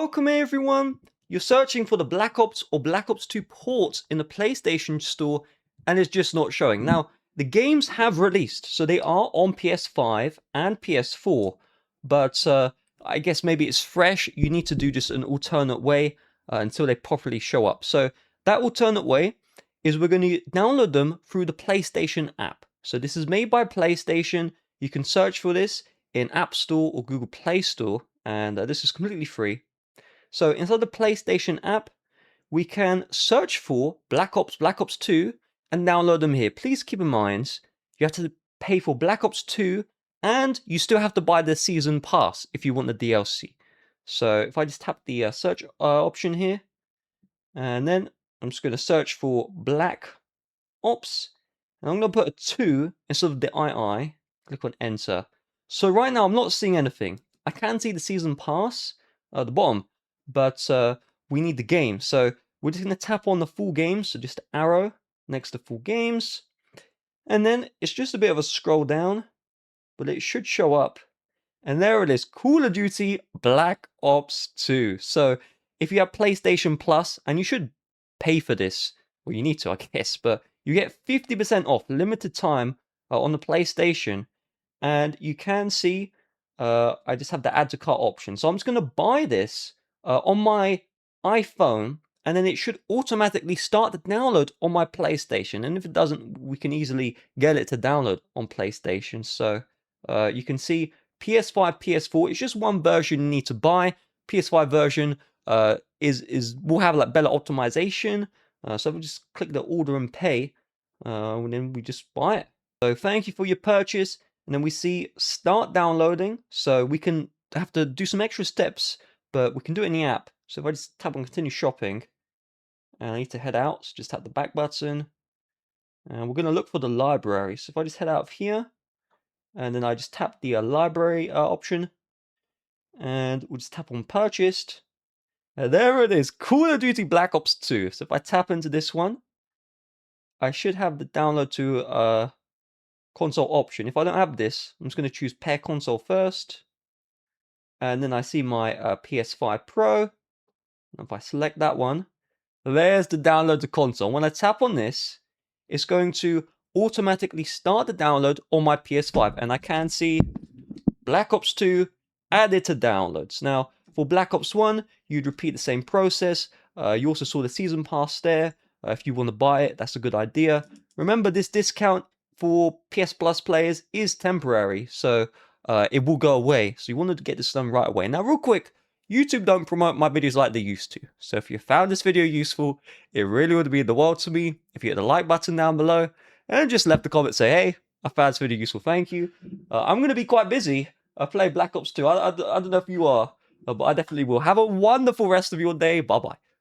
Welcome everyone! You're searching for the Black Ops or Black Ops 2 ports in the PlayStation Store and it's just not showing. Now, the games have released, so they are on PS5 and PS4, but I guess maybe it's fresh. You need to do just an alternate way until they properly show up. So that alternate way is we're going to download them through the PlayStation app. So this is made by PlayStation. You can search for this in App Store or Google Play Store, and this is completely free. So inside the PlayStation app, we can search for Black Ops 2, and download them here. Please keep in mind, you have to pay for Black Ops 2, and you still have to buy the Season Pass if you want the DLC. So if I just tap the search option here, and then I'm just going to search for Black Ops, and I'm going to put a 2 instead of the II, click on enter. So right now I'm not seeing anything. I can see the Season Pass at the bottom, but we need the game. So we're just going to tap on the full games, so just arrow next to full games. And then it's just a bit of a scroll down, but it should show up. And there it is, Call of Duty Black Ops 2. So if you have PlayStation Plus, and you should pay for this, well, you need to, I guess, but you get 50% off, limited time on the PlayStation. And you can see, I just have the add to cart option. So I'm just going to buy this on my iPhone, and then it should automatically start the download on my PlayStation. And if it doesn't, we can easily get it to download on PlayStation. So you can see PS5, PS4. It's just one version you need to buy. PS5 version will have like better optimization. So we just click the order and pay, and then we just buy it. So thank you for your purchase. And then we see start downloading. So we can have to do some extra steps, but we can do it in the app. So if I just tap on continue shopping, and I need to head out, so just tap the back button. And we're going to look for the library. So if I just head out of here, and then I just tap the library option, and we'll just tap on purchased. And there it is, Call of Duty Black Ops 2. So if I tap into this one, I should have the download to console option. If I don't have this, I'm just going to choose pair console first. And then I see my PS5 Pro. If I select that one, there's the download to console. When I tap on this, it's going to automatically start the download on my PS5. And I can see Black Ops 2 added to downloads. Now, for Black Ops 1, you'd repeat the same process. You also saw the Season Pass there. If you want to buy it, that's a good idea. Remember, this discount for PS Plus players is temporary, so it will go away. So you wanted to get this done right away. Now, real quick, YouTube don't promote my videos like they used to. So if you found this video useful, it really would mean the world to me if you hit the like button down below and just left a comment, say, hey, I found this video useful, thank you. I'm going to be quite busy. I play Black Ops 2. I don't know if you are, but I definitely will. Have a wonderful rest of your day. Bye-bye.